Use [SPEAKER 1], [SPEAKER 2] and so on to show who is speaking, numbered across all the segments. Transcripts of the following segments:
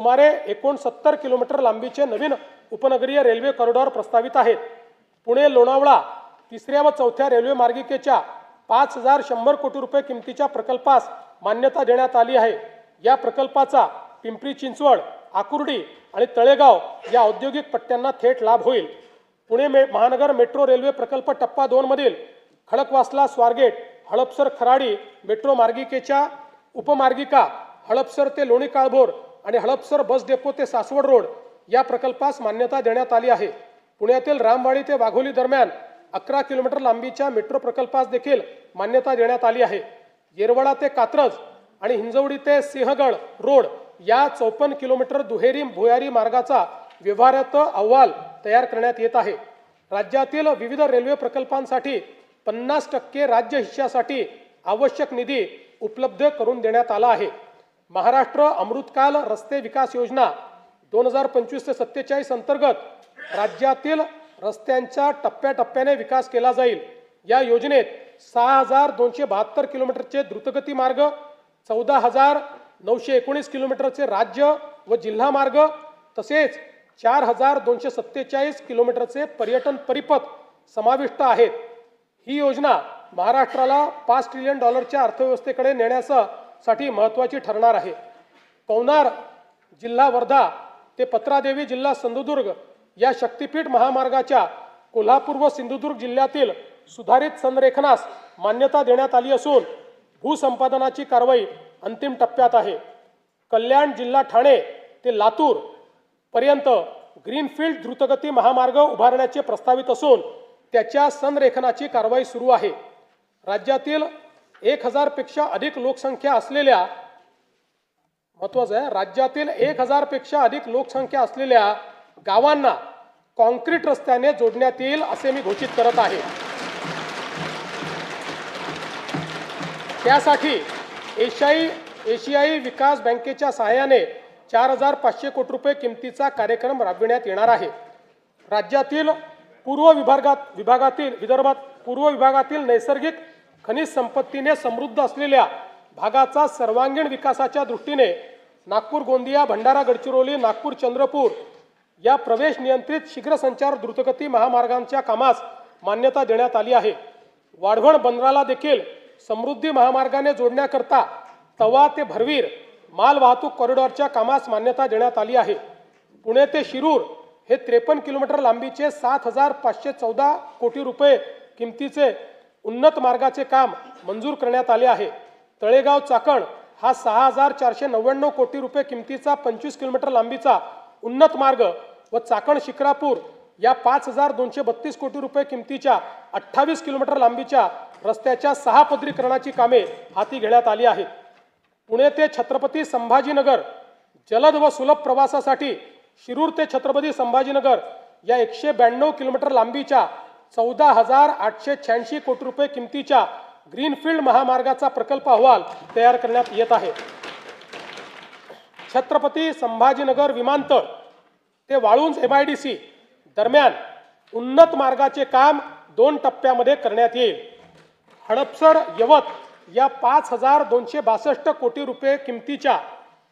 [SPEAKER 1] सुमारे 69 किलोमीटर लांबीचे नवीन उपनगरीय रेल्वे कॉरिडॉर प्रस्तावित आहेत। पुणे लोणावळा तिसऱ्या व चौथ्या रेल्वे मार्गिकेच्या 5100 कोटी रुपये किमतीच्या प्रकल्पास मान्यता देण्यात आली आहे। या प्रकल्पाचा पिंपरी चिंचवड, आकुर्डी आणि तळेगाव या औद्योगिक पट्ट्यांना थेट लाभ होईल। पुणे महानगर मेट्रो रेल्वे प्रकल्प टप्पा 2 मधील खडकवासला स्वारगेट, हडपसर खराडी मेट्रो मार्गिकेच्या उपमार्गिका हडपसर ते लोणी काळभोर आणि हडपसर बस डेपो ते सासवड रोड या प्रकल्पास मान्यता देण्यात आली आहे। पुण्यातील रामवाडी ते वाघोली दरम्यान 11 किलोमीटर लांबीच्या मेट्रो प्रकल्पास देखील मान्यता देण्यात आली आहे। येरवडा ते कात्रज आणि हिंजवडी ते सिंहगड रोड या 54 किलोमीटर दुहेरी भुयारी मार्गाचा व्यवहार्यता अहवाल तयार करण्यात येत आहे। राज्यातील विविध रेल्वे प्रकल्पांसाठी 50% राज्य हिश्श्यासाठी आवश्यक निधी उपलब्ध करून देण्यात आला आहे। महाराष्ट्र अमृतकाल रस्ते विकास योजना 2025 ते 47 अंतर्गत राज्यातील रस्त्यांचा टप्प्याटप्प्याने विकास केला जाईल। या योजनेत 6272 किलोमीटरचे द्रुतगती मार्ग, 14919 किलोमीटरचे राज्य व जिल्हा मार्ग तसेच 4247 किलोमीटरचे पर्यटन परिपथ समाविष्ट आहेत। ही योजना महाराष्ट्राला $5 ट्रिलियन अर्थव्यवस्थेकडे नेण्यासाठी महत्त्वाची ठरणार आहे। पवनार जिल्हा वर्धा ते पत्रादेवी जिल्हा सिंधुदुर्ग या शक्तीपीठ महामार्गाच्या कोल्हापूर व सिंधुदुर्ग जिल्ह्यातील सुधारित संरेखनास मान्यता देण्यात आली असून भूसंपादनाची कारवाई अंतिम टप्प्यात आहे। कल्याण जिल्हा ठाणे ते लातूर पर्यंत ग्रीनफील्ड द्रुतगती महामार्ग उभारण्याचे प्रस्तावित असून त्याच्या संरेखनाची कारवाई सुरू आहे। राज्यातील 1000 पेक्षा अधिक लोकसंख्या असलेल्या राज्यातील 1000 पेक्षा अधिक लोकसंख्या असलेल्या गावांना कॉन्क्रीट रस्त्याने जोडण्यात येईल असे मी घोषित करत आहे। त्यासाठी एशियाई विकास बँकेच्या सहाय्याने 4500 कोटी रुपये किमतीचा कार्यक्रम राबविण्यात येणार आहे। राज्यातील विदर्भात पूर्व विभागातील नैसर्गिक खनिज संपत्तीने समृद्ध असलेल्या भागाचा सर्वांगीण विकासाच्या दृष्टीने नागपूर गोंदिया भंडारा गडचिरोली नागपूर चंद्रपूर या प्रवेश नियंत्रित शीघ्र संचार द्रुतगती महामार्गांच्या कामास मान्यता देण्यात आली आहे। वाढवण बंदराला देखील समृद्धी महामार्गाने जोडण्याकरता तवा ते भरवीर माल वाहतूक कॉरिडॉरच्या कामास मान्यता देण्यात आली आहे। पुणे ते शिरूर हे 53 किलोमीटर लांबीचे 7514 कोटी रुपये किमतीचे उन्नत मार्गाचे काम मंजूर करण्यात आले आहे। तळेगाव चाकण हा 6499 कोटी रुपये किमतीचा 25 किलोमीटर लांबीचा उन्नत मार्ग व चाकण शिक्रापूर या 5232 कोटी रुपये किमतीच्या 28 किलोमीटर लांबीच्या रस्त्याच्या 6 पदरीकरणाची कामे हाती घेण्यात आली आहेत। पुणे ते छत्रपती संभाजीनगर जलद व सुलभ प्रवासासाठी शिरूर ते छत्रपती संभाजीनगर या 192 किलोमीटर लांबीच्या 14886 कोटी रुपये किमतीच्या ग्रीनफील्ड महामार्गाचा प्रकल्प अहवाल तयार करण्यात येत आहे। छत्रपती संभाजीनगर विमानतळ ते वाळुंज MIDC दरम्यान उन्नत मार्गाचे काम 2 टप्प्यामध्ये करण्यात येईल। हडपसर यवत या 5262 कोटी रुपये किमतीच्या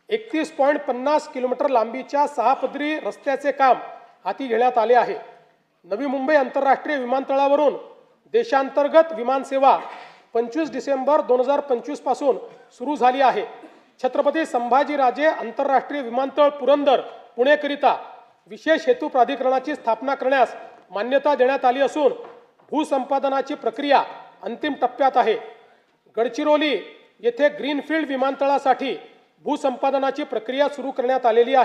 [SPEAKER 1] 31.50 किलोमीटर लांबीच्या 6 पदरी रस्त्याचे काम हाती घेण्यात आले आहे। नवी मुंबई आंतरराष्ट्रीय विमानतळावरून देशांतर्गत विमानसेवा 25 डिसेंबर 2025 पासून सुरू झाली आहे। छत्रपती संभाजीराजे आंतरराष्ट्रीय विमानतळ पुरंदर पुणेकरिता विशेष हेतू प्राधिकरणाची स्थापना करण्यास मान्यता देण्यात आली असून भूसंपादनाची प्रक्रिया अंतिम टप्प्यात आहे। गडचिरोली येथे ग्रीनफील्ड विमानतळासाठी भूसंपादनाची प्रक्रिया सुरू करण्यात आलेली आहे।